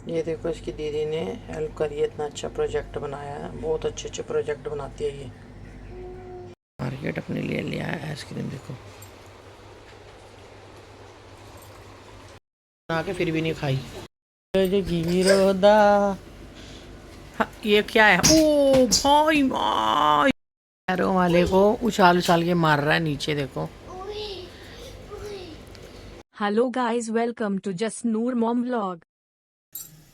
ये देखो इसकी दीदी ने हेल्प करी है, इतना अच्छा प्रोजेक्ट बनाया है। बहुत अच्छे अच्छे प्रोजेक्ट बनाती है ये। मार्केट अपने लिए लिया है आइसक्रीम, देखो बना के फिर भी नहीं खाई। ये क्या है? ओ भाई भाई, पैरों वाले को उछाल उछाल के मार रहा है नीचे, देखो। Hello guys, welcome to Just Noor Mom Vlog.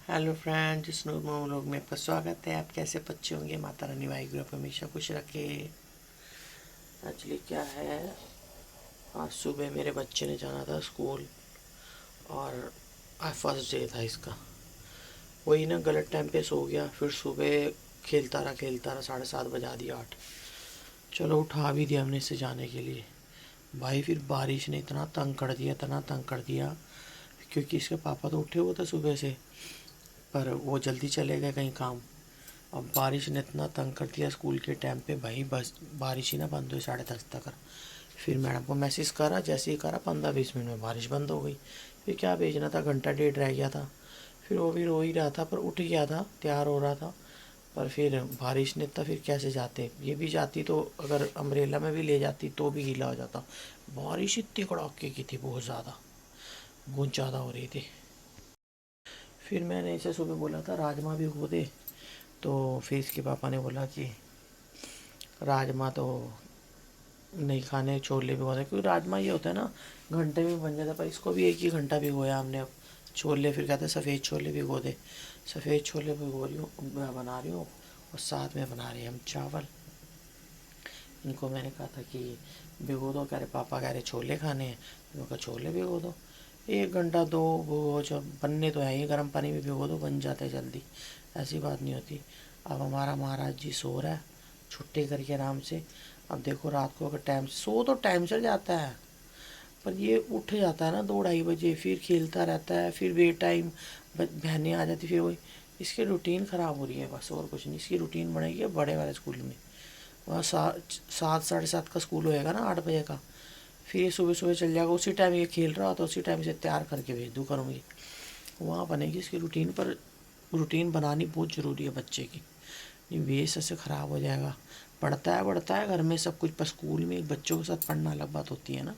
Hello friend, जिसनूर मोम लोग में आपका स्वागत है। आप कैसे बच्चे होंगे? माता रानी वाहिगुरु आपको हमेशा खुश रखे। एक्चुअली क्या है, आज सुबह मेरे बच्चे ने जाना था स्कूल और आज फर्स्ट डे था इसका। वही ना, गलत टाइम पे सो गया, फिर सुबह खेलता रहा 7:30 बजा दिया, 8। चलो उठा भी दिया हमने इसे जाने के लिए। भाई फिर बारिश ने इतना तंग कर दिया, इतना तंग कर दिया, क्योंकि इसके पापा तो उठे हुए थे सुबह से, पर वो जल्दी चले गए कहीं काम। अब बारिश ने इतना तंग कर दिया स्कूल के टाइम पे, भाई बस बारिश ही ना बंद हुई 10:30 तक। फिर मैडम को मैसेज करा, जैसे ही करा 15-20 मिनट में बारिश बंद हो गई। फिर क्या भेजना था, घंटा डेढ़ रह गया था। फिर वो भी रो ही रहा था, पर उठ गया था, तैयार हो रहा था। पर फिर बारिश ने इतना, फिर कैसे जाते? ये भी जाती तो अगर अम्ब्रेला में भी ले जाती तो भी गीला हो जाता। बारिश इतनी कड़ाके की थी, बहुत ज़्यादा हो रही थी। फिर मैंने इसे सुबह बोला था राजमा भी हो दे, तो फिर इसके पापा ने बोला कि राजमा तो नहीं खाने, छोले भिगो दे, क्योंकि राजमा ये होता है ना घंटे में बन जाता है, पर इसको भी 1 ही घंटा भिगोया हमने। अब छोले, फिर कहते हैं सफ़ेद छोले भिगो दे। सफ़ेद छोले भिगो रही हूँ, बना रही हूँ, और साथ में बना रही हम चावल। इनको मैंने कहा था कि भिगो दो, कह रहे पापा कह रहे छोले खाने हैं, मैंने कहा छोले भिगो दो। 1 घंटा दो भिगो, जब बनने तो है ही, गर्म पानी में भिगो दो, बन जाते हैं जल्दी, ऐसी बात नहीं होती। अब हमारा महाराज जी सो रहा है छुट्टी करके आराम से। अब देखो रात को अगर टाइम सो तो टाइम से जाता है, पर ये उठ जाता है ना 2-2:30 बजे, फिर खेलता रहता है, फिर बे टाइम बहनें आ जाती, फिर वही इसकी रूटीन ख़राब हो रही है बस, और कुछ नहीं। इसकी रूटीन बनेगी बड़े वाले स्कूल में, वहाँ 7-7:30 का स्कूल होएगा ना, 8 बजे का। फिर ये सुबह सुबह चल जाएगा, उसी टाइम ये खेल रहा होता है, उसी टाइम इसे तैयार करके भेज दूँ करूँगी, वहाँ बनेगी इसकी रूटीन। पर रूटीन बनानी बहुत ज़रूरी है बच्चे की, ये बेस ऐसे ख़राब हो जाएगा। पढ़ता है घर में सब कुछ, पर स्कूल में बच्चों के साथ पढ़ना अलग बात होती है ना।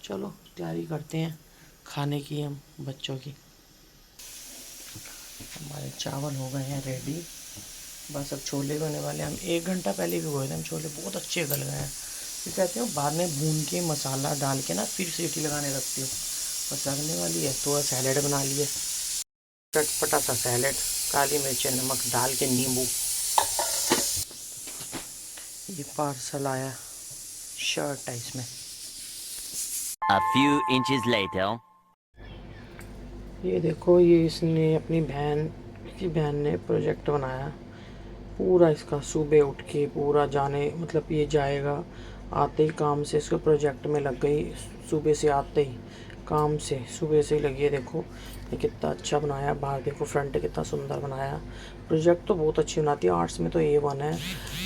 चलो तैयारी करते हैं खाने की हम बच्चों की। हमारे चावल हो गए हैं रेडी, बस अब छोले भी होने वाले हैं। हम 1 घंटा पहले भिगोए थे हम छोले, बहुत अच्छे गल गए हैं। फिर कहते हो बाद में भून के मसाला डाल के ना फिर सीटी लगाने रखती हूँ। बस लगने वाली है, तो सैलेड बना लिए, चटपटा सा सैलेड, काली मिर्च नमक डाल के, नींबू। ये पार्सल आया, शर्ट है इसमें। A few inches later. ये देखो, ये इसने अपनी बहन की बहन ने प्रोजेक्ट बनाया पूरा इसका। सुबह उठ के पूरा जाने, मतलब ये जाएगा, आते ही काम से इसको प्रोजेक्ट में लग गई। सुबह से आते ही काम से, सुबह से ही लगी है। देखो ये कितना अच्छा बनाया, बाहर देखो फ्रंट कितना सुंदर बनाया। प्रोजेक्ट तो बहुत अच्छी बनाती है, आर्ट्स में तो A1 है।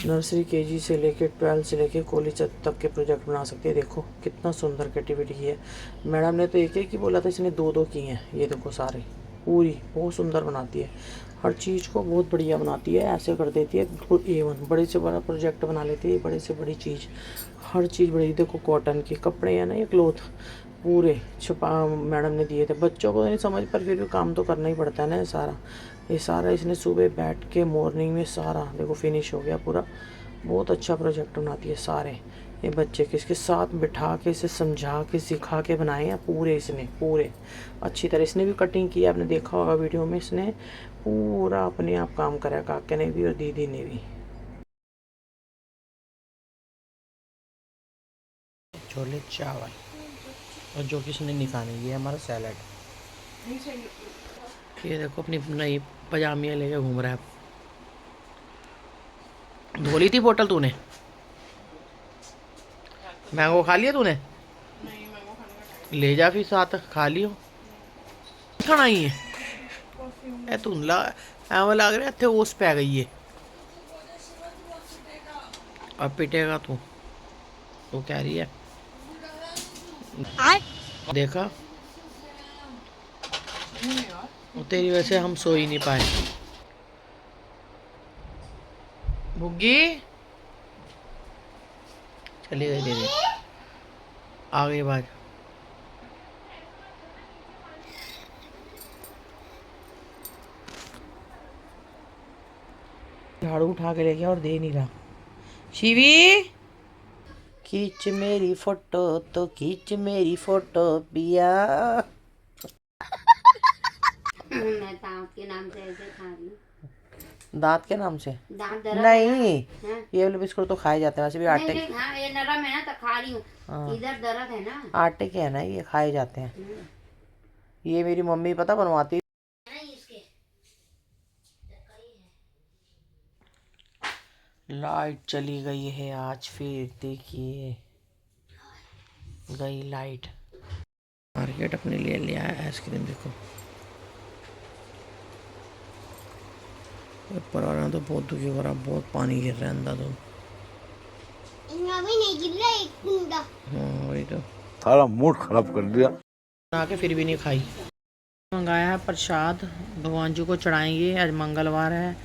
नर्सरी KG से लेके 12 से लेके कॉलेज तक के प्रोजेक्ट बना सकती है। देखो कितना सुंदर क्रिएटिविटी की है। मैडम ने तो एक एक ही बोला था, इसने 2-2 की हैं। ये देखो सारे, पूरी बहुत सुंदर बनाती है, हर चीज़ को बहुत बढ़िया बनाती है। ऐसे कर देती है A1, बड़े से बड़ा प्रोजेक्ट बना लेती है, बड़े से बड़ी चीज़, हर चीज़ बड़ी। देखो कॉटन के कपड़े हैं ना, ये क्लोथ पूरे छुपा मैडम ने दिए थे। बच्चों को नहीं समझ, पर फिर भी काम तो करना ही पड़ता है ना। ये सारा इसने सुबह बैठ के मॉर्निंग में सारा देखो फिनिश हो गया पूरा। बहुत अच्छा प्रोजेक्ट बनाती है सारे। ये बच्चे के इसके साथ बिठा के, इसे समझा के, सिखा के बनाए हैं पूरे इसने, पूरे अच्छी तरह। इसने भी कटिंग की, आपने देखा होगा वीडियो में, इसने पूरा अपने आप काम करा, काके ने भी और दीदी ने भी। छोले चावल, और जो किसने नहीं खाने, ये हमारा सैलड। ये देखो अपनी नई पजामियाँ लेके घूम रहा है। धो ली थी बोतल तूने? मैंगो खा लिया तूने? ले जा फिर साथ खा लियो। खाना ही है ए धुंधला, एवं लग रहा इतने ओस पै गई है। अब पिटेगा तू, तो कह रही है। देखा और तेरी वजह से हम सो ही नहीं पाए। बुग्गी चली गई दीदी, आ गई बाज। झाड़ू उठा के ले गया और दे नहीं रहा। शिवी खींच मेरी फोटो तो खींच मेरी फोटो पिया। मैं दांत के नाम से ऐसे खा रही हूँ। दांत के नाम से? दांत दर्द नहीं, है? ये वाले बिस्कुट तो खाए जाते हैं वैसे भी नहीं आटे। नहीं, हाँ ये नरम है ना तो खा रही हूँ। हाँ। इधर दर्द है ना। आटे के है ना, ये खाए जाते हैं। ये मेरी मम्मी पता बनवाती। लाइट चली गई है आज फिर, देखिए गई लाइट। मार्केट अपने लिए ले आया आइसक्रीम, देखो ऊपर वाला तो बहुत दुखी हो रहा, बहुत पानी गिर रहा है अंदर तो। भी नहीं गिर रहा एक बूंदा। हाँ वही तो, सारा मूड खराब कर दिया। बना के फिर भी नहीं खाई। मंगाया है प्रसाद, भगवान जी को चढ़ाएंगे, आज मंगलवार है।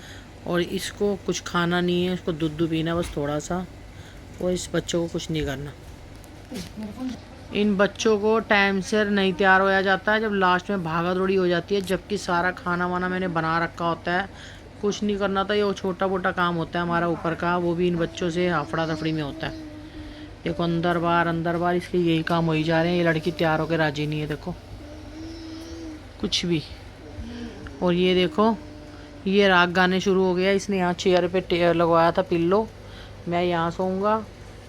और इसको कुछ खाना नहीं है, इसको दूध पीना बस थोड़ा सा। और इस बच्चों को कुछ नहीं करना। इन बच्चों को टाइम से नहीं तैयार होया जाता है, जब लास्ट में भागा दौड़ी हो जाती है, जबकि सारा खाना वाना मैंने बना रखा होता है। कुछ नहीं करना था, ये छोटा मोटा काम होता है हमारा ऊपर का, वो भी इन बच्चों से हफड़ा दफड़ी में होता है। देखो अंदर बार इसके यही काम हो ही जा रहे हैं। ये लड़की तैयार होकर राजी नहीं है, देखो कुछ भी। और ये देखो, ये राग गाने शुरू हो गया। इसने यहाँ चेयर पे लगवाया था पिल्लो, मैं यहाँ सोऊंगा।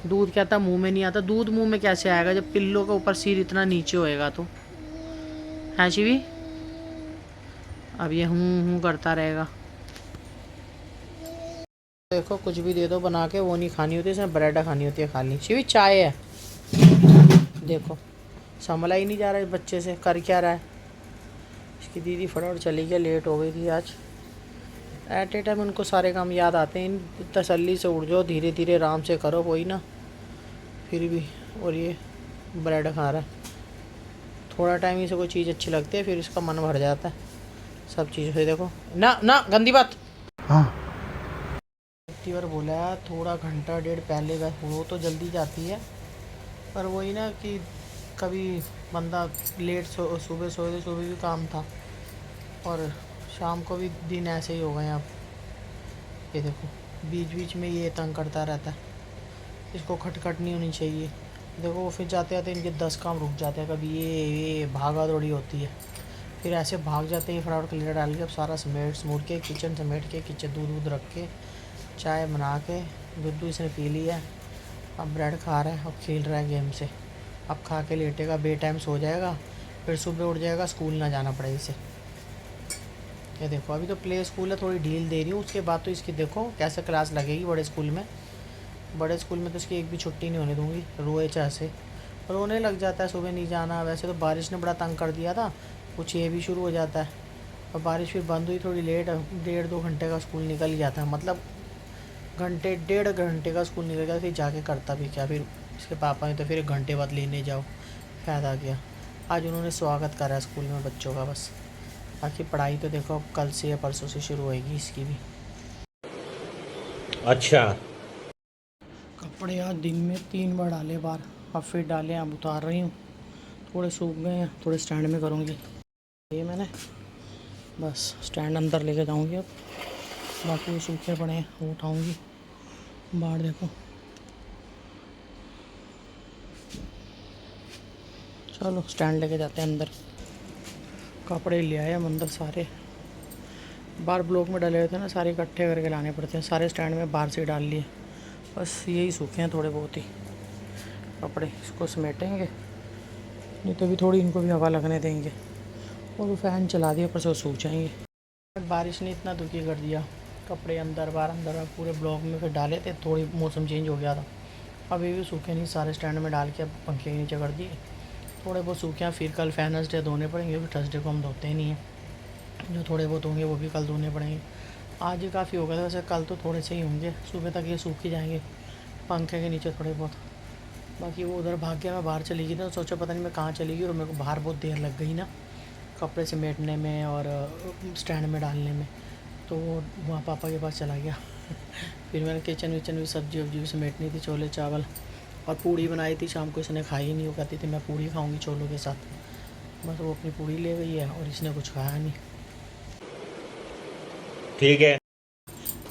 दूध क्या था मुंह में नहीं आता, दूध मुंह में कैसे आएगा जब पिल्लो के ऊपर सिर इतना नीचे होएगा तो, है शिवी? अब ये हूँ करता रहेगा। देखो कुछ भी दे दो बना के, वो नहीं खानी होती, इसमें ब्रेड खानी होती है खाली। शिवी चाय है, देखो संभला ही नहीं जा रहा है बच्चे से, कर क्या रहा है। इसकी दीदी फटाफट चली गई, लेट हो गई थी आज। एट ए टाइम उनको सारे काम याद आते हैं। इन तसल्ली से उठ जाओ, धीरे धीरे आराम से करो, कोई ना फिर भी। और ये ब्रेड खा रहा है, थोड़ा टाइम ही से कोई चीज़ अच्छी लगती है फिर इसका मन भर जाता है सब चीज़ों से। देखो ना ना, गंदी बात। हाँ इतनी बार बोला है, थोड़ा घंटा डेढ़ पहले वो तो जल्दी जाती है, पर वही ना कि कभी बंदा लेट सुबह सोए तो सुबह भी काम था, और शाम को भी दिन ऐसे ही हो गए अब। ये देखो बीच बीच में ये तंग करता रहता है, इसको खटखट नहीं होनी चाहिए। देखो वो फिर जाते जाते इनके 10 काम रुक जाते हैं। कभी ये भागा दौड़ी होती है, फिर ऐसे भाग जाते हैं फटाफट क्लीनर डाल के। अब सारा समेट के किचन समेट के, किचन दूध वूध रख के, चाय बना के, दूध इसने पी लिया। अब ब्रेड खा रहा है, अब खेल रहा है गेम से। अब खा के लेटेगा, बे टाइम सो जाएगा, फिर सुबह उठ जाएगा, स्कूल ना जाना पड़े इसे। ये देखो अभी तो प्ले स्कूल है, थोड़ी ढील दे रही हूँ, उसके बाद तो इसकी देखो कैसे क्लास लगेगी बड़े स्कूल में। बड़े स्कूल में तो इसकी एक भी छुट्टी नहीं होने दूँगी, रोए चाहे से रोने लग जाता है, सुबह नहीं जाना। वैसे तो बारिश ने बड़ा तंग कर दिया था, कुछ ये भी शुरू हो जाता है। और बारिश फिर बंद हुई थोड़ी लेट, 1.5-2 घंटे का स्कूल निकल गया था, मतलब डेढ़ घंटे का स्कूल निकल गया। फिर जाके करता भी क्या, फिर इसके पापा ने तो फिर 1 घंटे बाद लेने जाओ, फ़ायदा क्या। आज उन्होंने स्वागत करा स्कूल में बच्चों का बस। बाकी पढ़ाई तो देखो अब कल से या परसों से शुरू होएगी इसकी भी। अच्छा कपड़े आज दिन में 3 बार डाले बाहर, अब फिर डाले, अब उतार रही हूँ। थोड़े सूख गए हैं, थोड़े स्टैंड में करूँगी। ये मैंने बस स्टैंड अंदर लेके जाऊँगी अब, बाकी वो सूखे पड़े हैं वो उठाऊँगी। बाहर देखो, चलो स्टैंड लेके जाते हैं अंदर। कपड़े ले आए हम अंदर सारे, बाहर ब्लॉक में डले हुए थे ना, सारे इकट्ठे करके लाने पड़ते हैं। सारे स्टैंड में बाहर से डाल लिए, बस यही सूखे हैं थोड़े बहुत ही कपड़े। इसको समेटेंगे, नहीं तो भी थोड़ी इनको भी हवा लगने देंगे। और वो फ़ैन चला दिया, पर से सूख जाएंगे। बारिश ने इतना दुखी कर दिया, कपड़े अंदर बाहर पूरे ब्लॉक में फिर डाले थे। थोड़ी मौसम चेंज हो गया था, अभी भी सूखे नहीं, सारे स्टैंड में डाल के अब पंखे के नीचे कर दिए। थोड़े बहुत सूखे हैं, फिर कल वेडनेसडे धोने पड़ेंगे, फिर थर्सडे को हम धोते ही नहीं हैं। जो थोड़े बहुत होंगे वो भी कल धोने पड़ेंगे। आज ही काफ़ी हो गया था, वैसे कल तो थोड़े से ही होंगे, सुबह तक ये सूख ही जाएंगे पंखे के नीचे थोड़े बहुत। बाकी वो उधर भाग गया, मैं बाहर चली गई ना, तो सोचा पता नहीं मैं कहाँ चली गई, और मेरे को बाहर बहुत देर लग गई ना, कपड़े समेटने में और स्टैंड में डालने में, तो वो वहाँ पापा के पास चला गया। फिर मैंने किचन विचन भी सब्जी वब्जी भी समेटनी थी, छोले चावल और पूड़ी बनाई थी शाम को, इसने खाई नहीं, वो कहती थी मैं पूड़ी खाऊंगी छोलों के साथ। बस वो अपनी पूड़ी ले गई है और इसने कुछ खाया नहीं। ठीक है।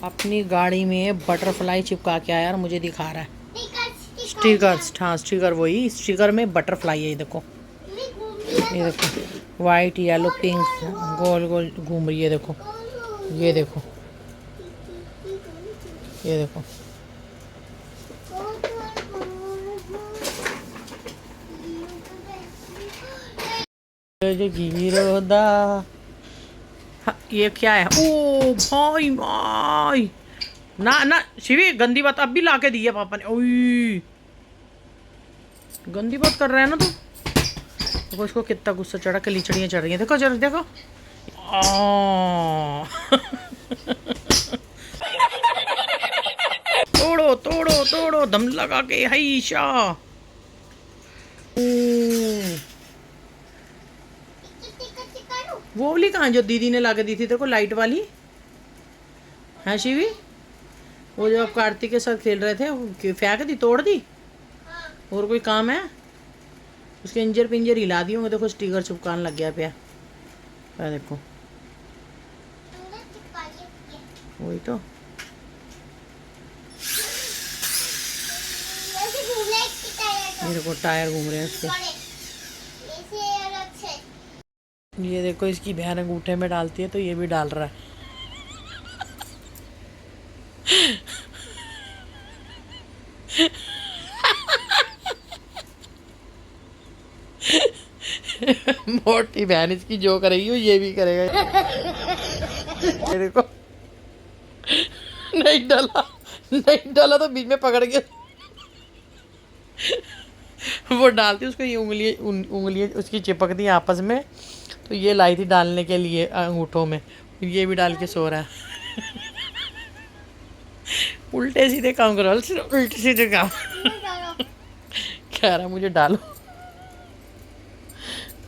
अपनी गाड़ी में बटरफ्लाई चिपका के आया और मुझे दिखा रहा है स्टिकर्स। हाँ स्टिकर, वही स्टिकर में बटरफ्लाई है। ये देखो, ये देखो वाइट येलो पिंक गोल गोल घूम रही है। देखो ये देखो, ये देखो। गिरोदा, ये क्या है? ओ भाई भाई, ना ना शिवी, गंदी बात अब भी ला के दी है पापा ने। ओई गंदी बात कर रहा है ना तू। देखो इसको कितना गुस्सा चढ़ा के लीचड़ियाँ चढ़ रही हैं। देखो जरा देखो। तोड़ो तोड़ो तोड़ो, दम लगा के हैशा। वो वाली कहाँ जो दीदी ने ला के दी थी तेरे को, लाइट वाली है शिवी? वो जो आप कार्तिक के साथ खेल रहे थे, वो फेंक दी, तोड़ दी? और कोई काम है? उसके इंजर पिंजर हिला दिए होंगे। देखो स्टिकर चिपकाने लग गया पे। देखो वही तो। ये देखो टायर घूम रहे हैं इसके। ये देखो इसकी बहन अंगूठे में डालती है तो ये भी डाल रहा है। मोटी बहन इसकी जो करेगी वो ये भी करेगा। ये देखो, नहीं डाला, नहीं डाला तो बीच में पकड़ के वो डालती, उसको ये उंगलियां उसकी चिपक दी आपस में, तो ये लाई थी डालने के लिए अंगूठों में। ये भी डाल के सो रहा है। उल्टे सीधे काम करो, उल्टे सीधे काम। कह रहा मुझे डालो।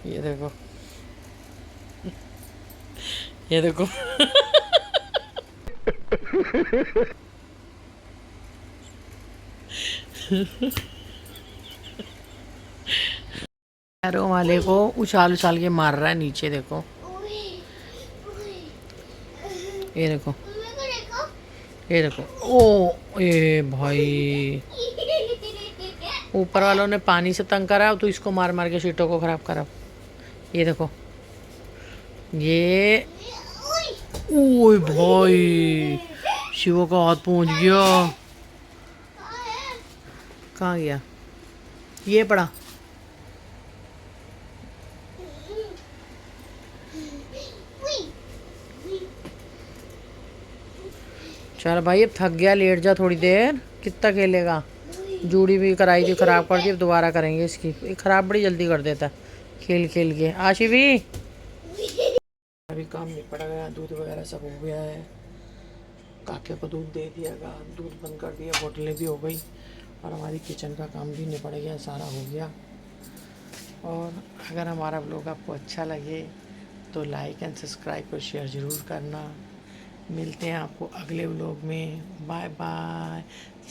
ये देखो, ये देखो। पैरों वाले को उछाल उछाल के मार रहा है नीचे। देखो ये देखो, ये देखो। ओ ए भाई, ऊपर वालों ने पानी से तंग करा तो इसको मार मार के सीटों को खराब करा। ये देखो, ये ओए भाई, शिवो का हाथ पहुंच गया। कहाँ गया? ये पड़ा। चल भाई अब थक गया, लेट जा थोड़ी देर। कितना खेलेगा? जूड़ी भी कराई थी, खराब कर दी, अब दोबारा करेंगे इसकी। ये खराब बड़ी जल्दी कर देता है खेल खेल के। आशी भी अभी काम निपट गया, दूध वगैरह सब हो गया है। काके को दूध दे दिया, दूध बंद कर दिया, बोतलें भी हो गई और हमारी किचन का काम भी निपट गया, सारा हो गया। और अगर हमारा व्लॉग आपको अच्छा लगे तो लाइक एंड सब्सक्राइब और शेयर ज़रूर करना। मिलते हैं आपको अगले व्लॉग में। Bye bye.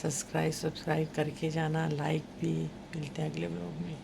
सब्सक्राइब करके जाना, लाइक भी। मिलते हैं अगले व्लॉग में।